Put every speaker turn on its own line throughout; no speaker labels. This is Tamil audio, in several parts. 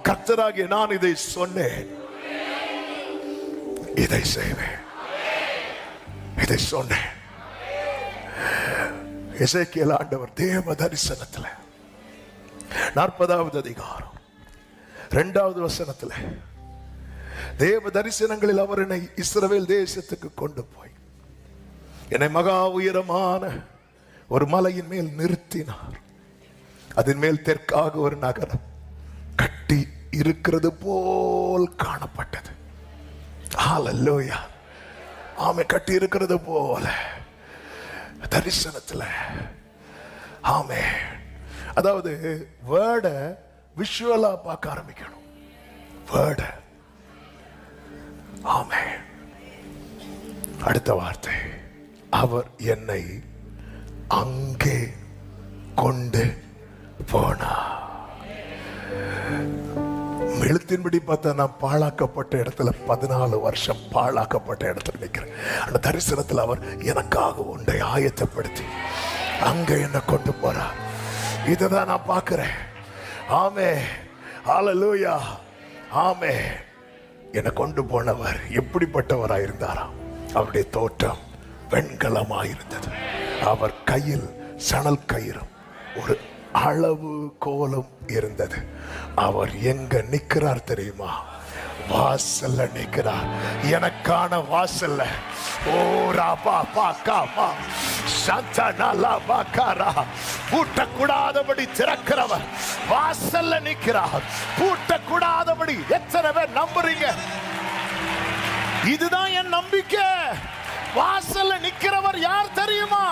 கர்த்தராகிய நான் இதை சொன்னேன், இதை செய்வேன், இதை சொன்னேன். எசேக்கியேல் ஆண்டவர் தேவ தரிசனத்துல 40வது அதிகாரம் 2வது வசனத்துல தேவ தரிசனங்களில் அவர் என்னை இஸ்ரவேல் தேசத்துக்கு கொண்டு போய் என்னை மகா உயரமான ஒரு மலையின் மேல் நிறுத்தினார். அதன் மேல் தெற்காக ஒரு நகரம் கட்டி இருக்கிறது போல் காணப்பட்டது. ஹல்லேலூயா. ஆமே, கட்டி இருக்கிறது போல தரிசனத்துல. ஆமே, அதாவது வேர்ட விஷுவலா பார்க்க ஆரம்பிக்கணும். வேர்ட. ஆமே. அடுத்த வார்த்தை, அவர் என்னை அங்கே கொண்டு போனார். எழுத்தின்படி பார்த்தா நான் பாழாக்கப்பட்ட இடத்துல 14 வருஷம் பாழாக்கப்பட்ட இடத்துல நிற்கிறேன். அந்த தரிசனத்தில் அவர் எனக்காக ஒன்றை ஆயத்தப்படுத்தி அங்க என்ன கொண்டு போறார். இதைதான் நான் பார்க்கிறேன். ஆமே, ஹல்லேலூயா. ஆமே, என்னை கொண்டு போனவர் எப்படிப்பட்டவராயிருந்தாராம்? அவருடைய தோற்றம் வெண்கலமாயிருந்தது. அவர் கையில் சணல் கயிறும் ஒரு அளவு கோலும் இருந்தது. அவர் எங்க நிற்கிறார் தெரியுமா? வாசல்ல நிற்கிறார். எனக்கான வாசல்ல. ஓ ராபா பாகாமா சந்தனலா பாகாரா. பூட்டக்கூடாதபடி திறக்கிறவர் வாசல்ல நிற்கிறார். பூட்டக்கூடாதபடி. எத்தனை பேர் நம்புறீங்க? இதுதான் என் நம்பிக்கை. வாசல்ல நிற்கிறவர் யார் தெரியுமா?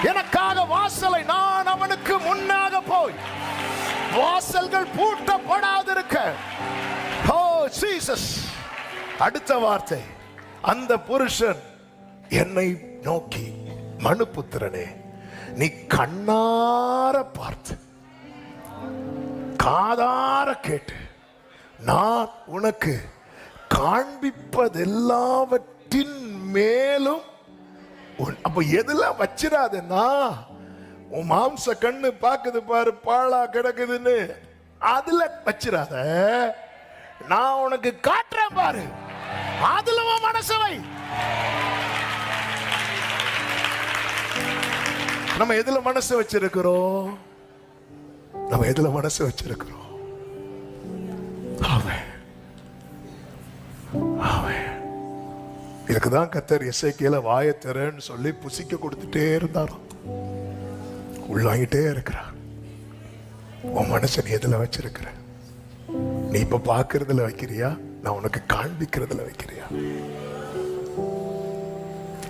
எனக்காக வாசலை நான் அவனுக்கு முன்னாக போய் வாசல்கள் பூட்டப்படாதிருக்க. ஓ ஜீசஸ். அடுத்த வார்த்தை, அந்த புருஷன் என்னை நோக்கி, மனுபுத்திரனே, நீ கண்ணார பார்த்து காதார கேட்டு நான் உனக்கு காண்பிப்பதெல்லாவற்றின் மேலும். அப்ப எதெல்லாம் வச்சிடாதேன்னா, உன் மாம்ச கண்ணு பாக்குது பாரு பாழா கிடக்குதுன்னு, அதுல வச்சிடாத. நான் உனக்கு காட்டுறேன் பாரு, அதுல உன் மனசை வை. நம்ம எதுல மனசு வச்சிருக்கிறோம்? நம்ம எதுல மனசு வச்சிருக்கிறோம்? ஆமென், ஆமென். இதுக்குதான் கர்த்தர் எசேக்கியேல வாயை திறன்னு சொல்லி புசிக்க கொடுத்துட்டே இருந்தாராம். உள்வாங்கிட்டே இருக்கிறார். உன் மனசை நீ எதுல வச்சிருக்கிற? நீ இப்ப பாக்குறதுல வைக்கிறியா? நான் உனக்கு காண்பிக்கிறதுல வைக்கிறியா?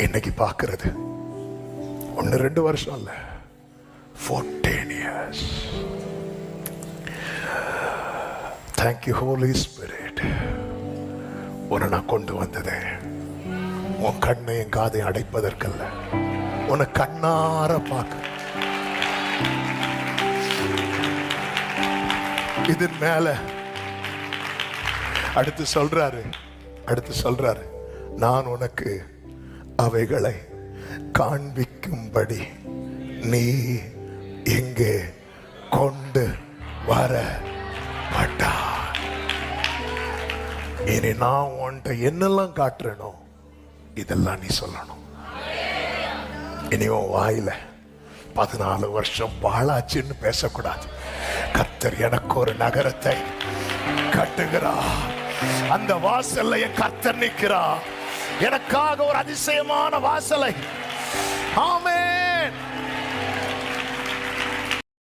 இன்னைக்கு பாக்குறது 1-2 வருஷம் இல்ல, 14 years. Thank you Holy Spirit. உன்னை நான் கொண்டு வந்ததே உன் கண்ணையும் காதையும் அடைப்பதற்கல்ல, உன்னை கண்ணார பார்க்க. இதன் மேல அடுத்து சொல்றாரு, நான் உனக்கு அவைகளை காண்பிக்கும்படி நீ எங்கே கொண்டு வரப்பட்டாய். இனி நான் உன்கிட்ட என்னெல்லாம் காட்டுறேனோ இதெல்லாம் நீ சொல்லணும். இனி உன் வாயில 14 வருஷம் பாழாச்சுன்னு பேசக்கூடாது. கர்த்தர் எனக்கு ஒரு நகரத்தை கட்டுகிறார். அந்த வாசல்ல என் கர்த்தர் நிற்கிறார். எனக்காக ஒரு அதிசயமான வாசலை. ஆமென்.